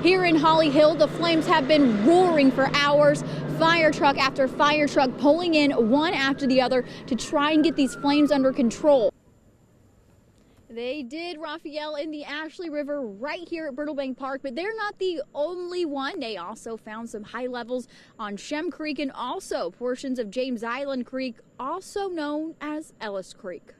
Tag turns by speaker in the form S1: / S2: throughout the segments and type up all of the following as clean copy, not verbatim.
S1: Here in Holly Hill, the flames have been roaring for hours. Fire truck after fire truck pulling in one after the other to try and get these flames under control. They did, Raphael, in the Ashley River right here at Bertlebank Park, but they're not the only one. They also found some high levels on Shem Creek and also portions of James Island Creek, also known as Ellis Creek.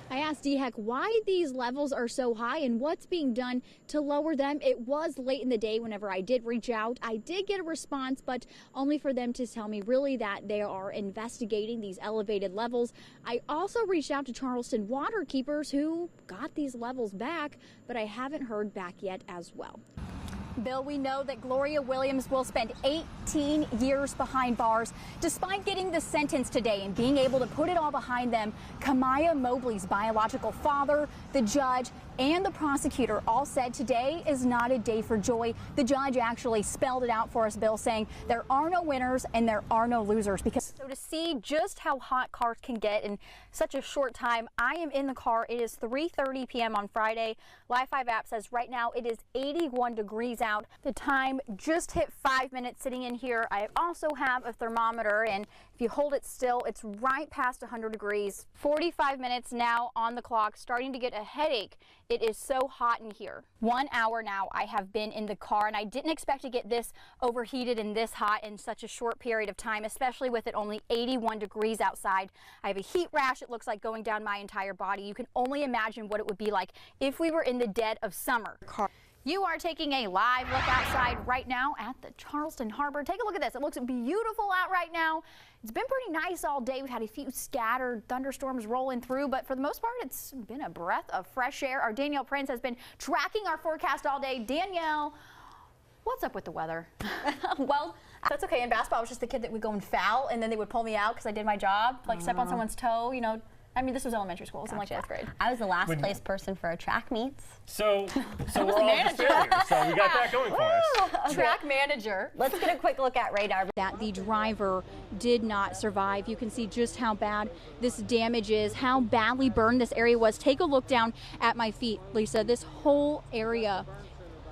S1: I asked DHEC why these levels are so high and what's being done to lower them. It was late in the day whenever I did reach out. I did get a response, but only for them to tell me really that they are investigating these elevated levels. I also reached out to Charleston water keepers who got these levels back, but I haven't heard back yet as well. Bill, we know that Gloria Williams will spend 18 years behind bars. Despite getting the sentence today and being able to put it all behind them, Kamiyah Mobley's biological father, the judge, and the prosecutor all said today is not a day for joy. The judge actually spelled it out for us, Bill, saying there are no winners and there are no losers. So to see just how hot cars can get in such a short time, I am in the car. It is 3:30 p.m. on Friday. Live 5 app says right now it is 81 degrees out. The time just hit 5 minutes sitting in here. I also have a thermometer, and if you hold it still, it's right past 100 degrees. 45 minutes now on the clock, starting to get a headache. It is so hot in here. 1 hour now I have been in the car, and I didn't expect to get this overheated and this hot in such a short period of time, especially with it only 81 degrees outside. I have a heat rash. It looks like going down my entire body. You can only imagine what it would be like if we were in the dead of summer. You are taking a live look outside right now at the Charleston Harbor. Take a look at this. It looks beautiful out right now. It's been pretty nice all day. We've had a few scattered thunderstorms rolling through, but for the most part, it's been a breath of fresh air. Our Danielle Prince has been tracking our forecast all day. Danielle, what's up with the weather?
S2: Well, that's okay. In basketball, I was just the kid that would go and foul, and then they would pull me out because I did my job, like step on someone's toe, you know. I mean, this was elementary school. It was in like 4th grade.
S3: I was the last place person for a track meets.
S4: So we're all just failures. So we got that going for us.
S2: Track manager.
S3: Let's get a quick look at radar.
S1: That the driver did not survive. You can see just how bad this damage is, how badly burned this area was. Take a look down at my feet, Lisa. This whole area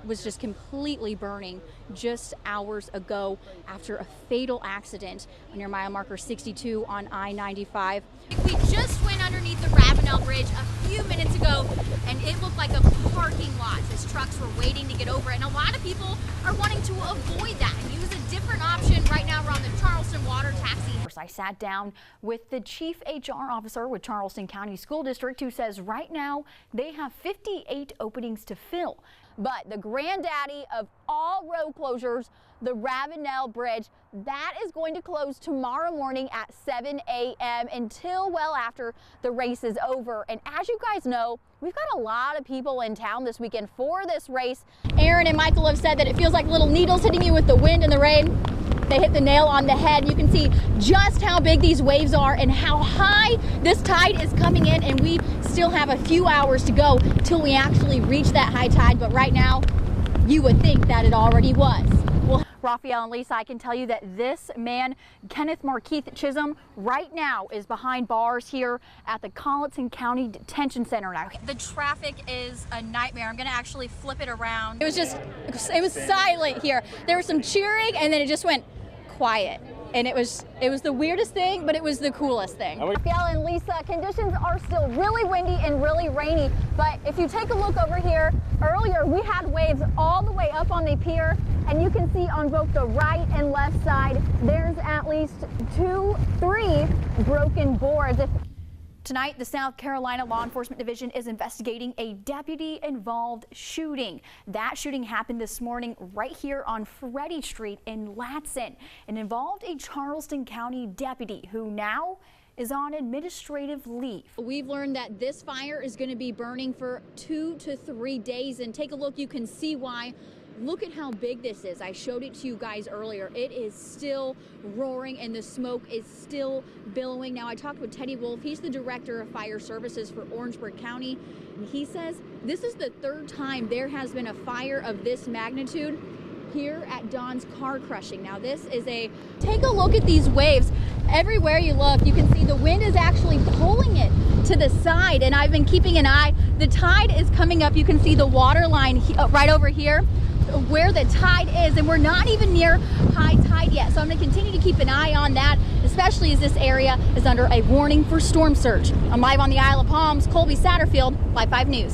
S1: was just completely burning just hours ago after a fatal accident near mile marker 62 on I-95. We just went underneath the Ravenel Bridge a few minutes ago, and it looked like a parking lot as trucks were waiting to get over it. And a lot of people are wanting to avoid that and use a different option. Right now we're on the Charleston Water Taxi. I sat down with the chief HR officer with Charleston County School District, who says right now they have 58 openings to fill. But the granddaddy of all road closures, the Ravenel Bridge, that is going to close tomorrow morning at 7 a.m. until well after the race is over. And as you guys know, we've got a lot of people in town this weekend for this race. Aaron and Michael have said that it feels like little needles hitting you with the wind and the rain. They hit the nail on the head. You can see just how big these waves are and how high this tide is coming in, and we still have a few hours to go till we actually reach that high tide, but right now you would think that it already was. Well, Raphael and Lisa, I can tell you that this man, Kenneth Markeith Chisholm, right now is behind bars here at the Colleton County Detention Center now. The traffic is a nightmare. I'm going to actually flip it around. It was silent here. There was some cheering, and then it just went quiet. And it was the weirdest thing, but it was the coolest thing. Raphael and Lisa, conditions are still really windy and really rainy, but if you take a look over here, earlier we had waves all the way up on the pier, and you can see on both the right and left side, there's at least 3 broken boards. Tonight, the South Carolina Law Enforcement Division is investigating a deputy-involved shooting. That shooting happened this morning right here on Freddie Street in Latson and involved a Charleston County deputy who now is on administrative leave. We've learned that this fire is going to be burning for 2 to 3 days, and take a look. You can see why. Look at how big this is. I showed it to you guys earlier. It is still roaring and the smoke is still billowing. Now, I talked with Teddy Wolf. He's the director of fire services for Orangeburg County. And he says this is the 3rd time there has been a fire of this magnitude here at Don's Car Crushing. Now, this is take a look at these waves. Everywhere you look, you can see the wind is actually pulling it to the side, and I've been keeping an eye. The tide is coming up. You can see the water line right over here. where the tide is, and we're not even near high tide yet. So I'm going to continue to keep an eye on that, especially as this area is under a warning for storm surge. I'm live on the Isle of Palms. Colby Satterfield, Live 5 News.